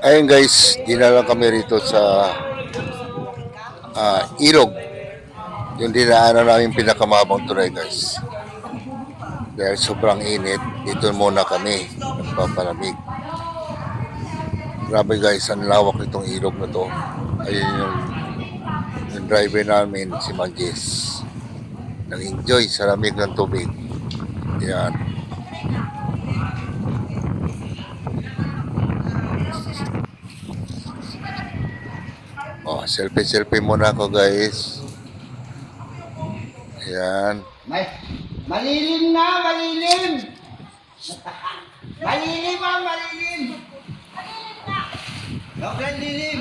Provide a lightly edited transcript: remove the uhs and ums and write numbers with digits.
Ayun guys, dinala kami rito sa ilog. Yung dinaanan namin pinakamabang tulay guys. Dahil sobrang init, dito muna kami nagpapalamig. Grabe guys, ang lawak nitong ilog na to. Ayun yung driver namin, si Manjes. Nag-enjoy sa lamig ng tubig. Yan. Oh, selfie-selfie muna ako guys. Ayan. Malilim na, malilim. Malilim ang malilim. Sobrang lilim.